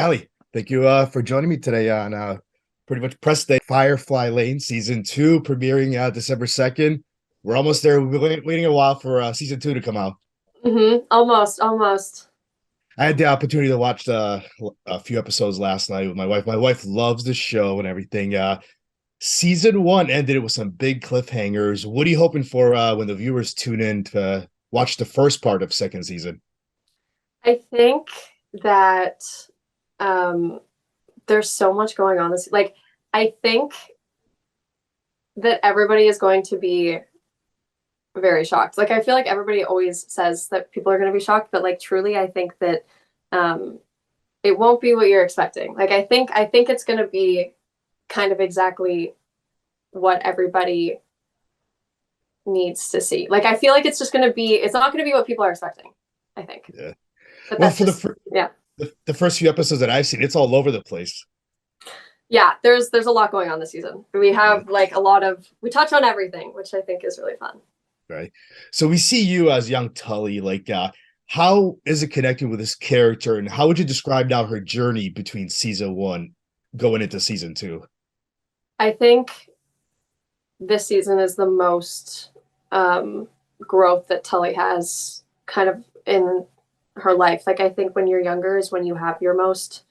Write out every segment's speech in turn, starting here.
Allie, thank you for joining me today on pretty much press day Firefly Lane season 2 premiering December 2nd. We're almost there. We've been waiting a while for season 2 to come out. Almost. I had the opportunity to watch a few episodes last night with my wife. My wife loves the show and everything. Season 1 ended with some big cliffhangers. What are you hoping for when the viewers tune in to watch the first part of second season? I think that um there's so much going on this I think that everybody is going to be very shocked. I feel like everybody always says that people are going to be shocked, but truly I think that um it won't be what you're expecting. I think it's going to be kind of exactly what everybody needs to see. I feel like it's not going to be what people are expecting, I think. Yeah. But Well, that's for just yeah. the first few episodes that I've seen, it's all over the place. Yeah, there's a lot going on this season. We have we touch on everything, which I think is really fun. Right. So we see you as young Tully. How is it connecting with this character, and how would you describe now her journey between season 1 going into season 2? I think this season is the most growth that Tully has kind of in her life. I think when you're younger is when you have your most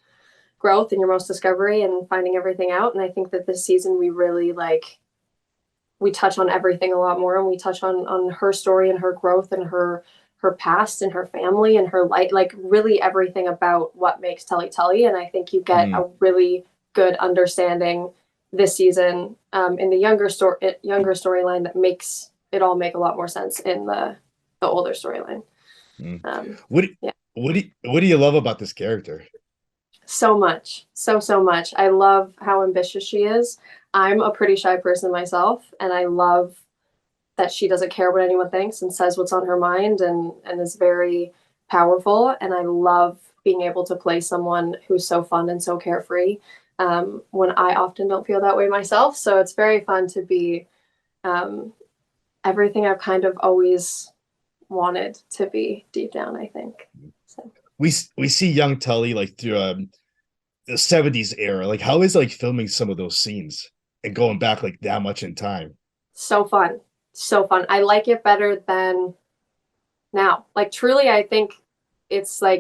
growth and your most discovery and finding everything out. And I think that this season we really we touch on everything a lot more, and we touch on her story and her growth and her past and her family and her life, really everything about what makes Tully Tully. And I think you get a really good understanding this season in the younger storyline that makes it all make a lot more sense in the older storyline. What do, Yeah. what do you love about this character? So much. So much. I love how ambitious she is. I'm a pretty shy person myself, and I love that she doesn't care what anyone thinks and says what's on her mind, and is very powerful. And I love being able to play someone who's so fun and so carefree when I often don't feel that way myself. So it's very fun to be everything I've kind of always wanted to be deep down, I think. So We see young Tully through the 70s era. How is filming some of those scenes and going back that much in time? so fun. So fun. I like it better than now. Truly, I think it's I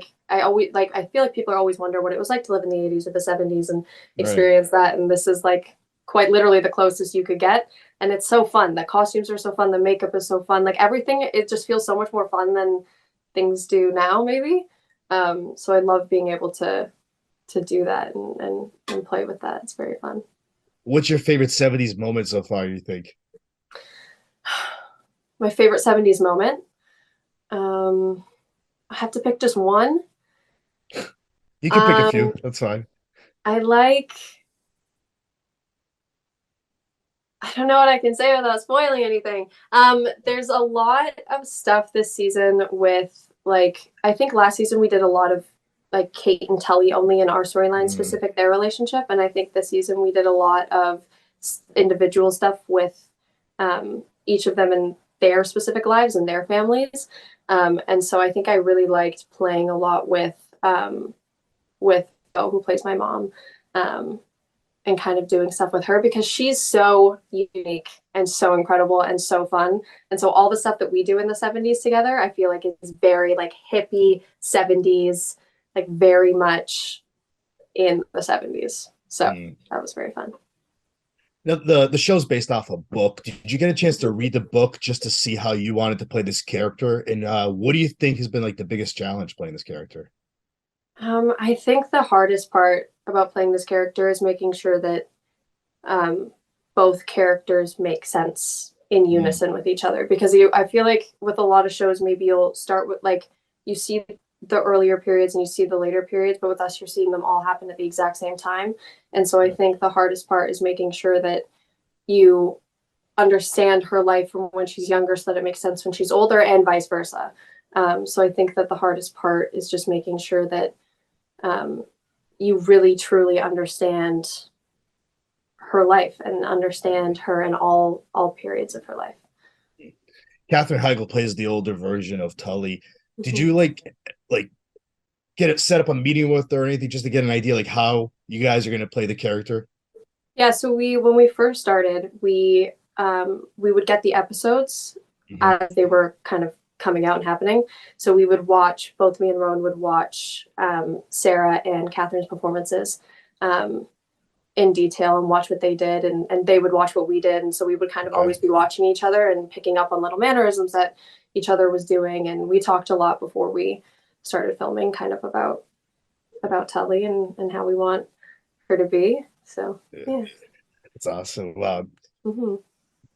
feel like people always wonder what it was like to live in the 80s or the 70s and Right. experience that. And this is quite literally the closest you could get. And it's so fun. The costumes are so fun. The makeup is so fun. Everything, it just feels so much more fun than things do now, maybe. So I love being able to do that and play with that. It's very fun. What's your favorite 70s moment so far, you think? My favorite 70s moment. Um, I have to pick just one. You can pick a Um, few. That's fine. I don't know what I can say without spoiling anything. There's a lot of stuff this season with I think last season we did a lot of Kate and Tully only in our storyline specific their relationship, and I think this season we did a lot of individual stuff with each of them in their specific lives and their families. And so I think I really liked playing a lot with Bo, who plays my mom. Um, and kind of doing stuff with her because she's so unique and so incredible and so fun. And so all the stuff that we do in the 70s together, I feel like is very hippie 70s, very much in the 70s. So that was very fun. Now, the show's based off a book. Did you get a chance to read the book just to see how you wanted to play this character? And what do you think has been the biggest challenge playing this character? I think the hardest part about playing this character is making sure that both characters make sense in unison with each other. Because I feel like with a lot of shows, maybe you'll start with you see the earlier periods and you see the later periods, but with us, you're seeing them all happen at the exact same time. And so I think the hardest part is making sure that you understand her life from when she's younger so that it makes sense when she's older and vice versa. So I think that the hardest part is just making sure that you really truly understand her life and understand her in all periods of her life. Katherine Heigl plays the older version of Tully. Did Mhm. you like get it set up a meeting with her or anything just to get an idea like how you guys are going to play the character? Yeah, so when we first started, we would get the episodes Mhm. as they were kind of coming out and happening. So we would watch, both me and Roan would watch Sarah and Catherine's performances um, in detail and watch what they did, and they would watch what we did. And so we would kind of Okay. always be watching each other and picking up on little mannerisms that each other was doing. And we talked a lot before we started filming, kind of about Tully and how we want her to be. So Yeah, yeah. that's awesome. Mm-hmm.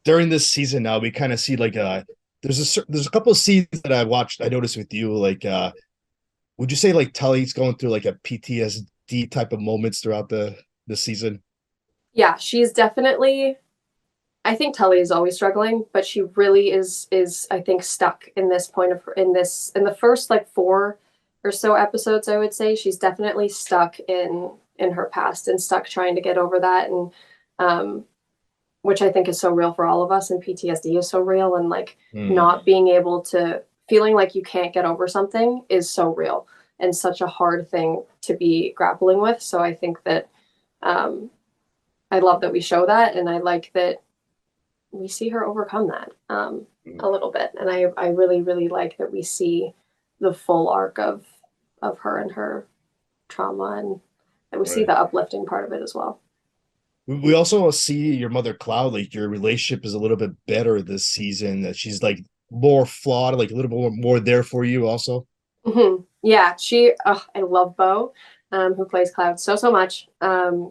During this season now, we kind of see like there's a couple of scenes that I watched, I noticed with you, like would you say like Tully's going through like a PTSD type of moments throughout the season? Yeah, she's definitely, I think Tully is always struggling, but she really is I think stuck in this point of in the first like four or so episodes, I would say she's definitely stuck in her past and stuck trying to get over that, and um which I think is so real for all of us, and PTSD is so real, and like Hmm. not being able to, feeling like you can't get over something is so real and such a hard thing to be grappling with. So I think that um I love that we show that, and I like that we see her overcome that a little bit. And I really, really like that we see the full arc of her and her trauma, and that we see Right. the uplifting part of it as well. We also see your mother Cloud, like your relationship is a little bit better this season, that she's like more flawed, like a little bit more there for you also. Mm-hmm. Yeah, I love Bo, who plays Cloud so much.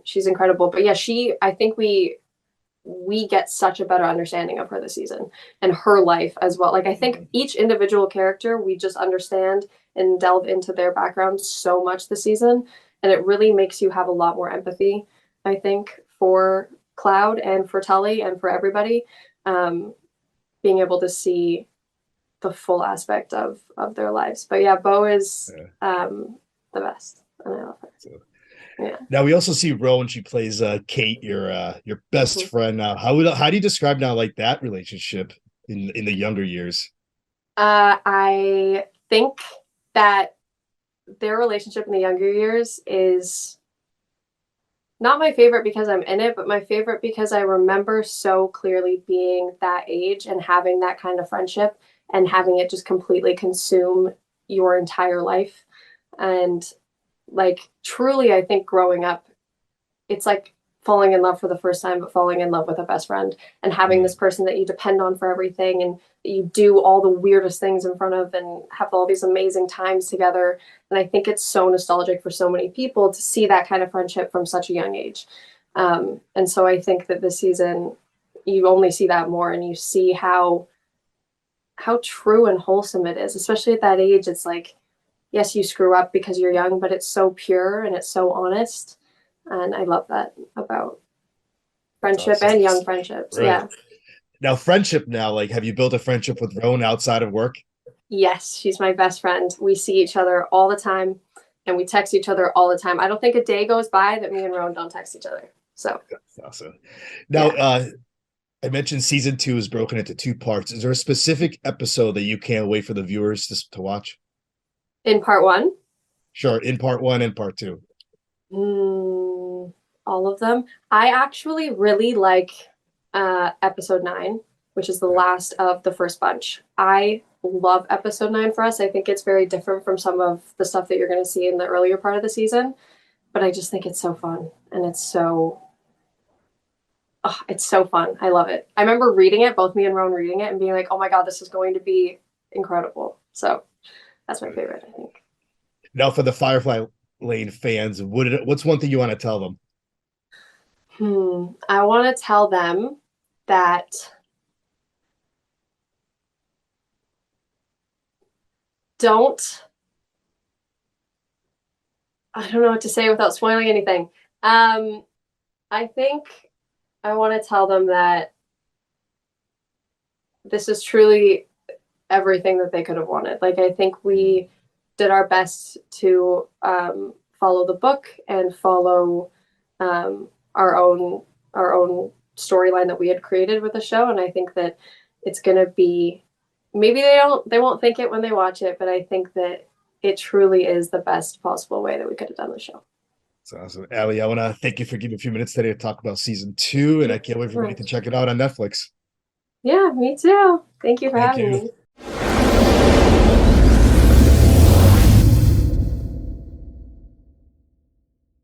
She's incredible. But yeah, I think we get such a better understanding of her this season and her life as well. Like I think Mhm. each individual character we just understand and delve into their background so much this season, and it really makes you have a lot more empathy, I think, for Cloud and for Tully and for everybody. Um, Being able to see the full aspect of their lives. But yeah, Bo is Yeah. the best, and I love her. So Yeah. now we also see Rowan. She plays Kate, your best Mhm. friend. Now, how do you describe now like that relationship in the younger years? I think that their relationship in the younger years is not my favorite because I'm in it, but my favorite because I remember so clearly being that age and having that kind of friendship and having it just completely consume your entire life. And like truly, I think growing up, it's like falling in love for the first time, but falling in love with a best friend and having this Mm, person that you depend on for everything, and that you do all the weirdest things in front of and have all these amazing times together. And I think it's so nostalgic for so many people to see that kind of friendship from such a young age. And so I think that this season, you only see that more, and you see how true and wholesome it is, especially at that age. It's like, yes, you screw up because you're young, but it's so pure and it's so honest. And I love that about that's friendship awesome. and young friendships. Right. Yeah. Now, friendship now, like, have you built a friendship with Rowan outside of work? Yes, she's my best friend. We see each other all the time, and we text each other all the time. I don't think a day goes by that me and Roan don't text each other. So, That's awesome. Now, yeah. I mentioned season two is broken into two parts. Is there a specific episode that you can't wait for the viewers to watch? In part one, Sure, in part one and part two. mm, all of them. I actually really like episode nine, which is the Yeah. last of the first bunch. I love episode nine for us. I think it's very different from some of the stuff that you're going to see in the earlier part of the season, but I just think it's so fun, and it's so fun. I love it. I remember reading it, both me and Roan reading it, and being like, "Oh my god, this is going to be incredible." So that's my favorite, I think. Now, for the Firefly Lane fans, what's one thing you want to tell them? I want to tell them that don't. I don't know what to say without spoiling anything. Um, I think I want to tell them that this is truly everything that they could have wanted. Like I think Mm, we did our best to follow the book and follow um, our own our own storyline that we had created with the show. And I think that it's going to be, maybe they won't think it when they watch it, but I think that it truly is the best possible way that we could have done the show. That's awesome. Allie, I want to thank you for giving a few minutes today to talk about season 2, and I can't wait for everybody to check it out on Netflix. Yeah, me too. Thank you for Thank having you. me.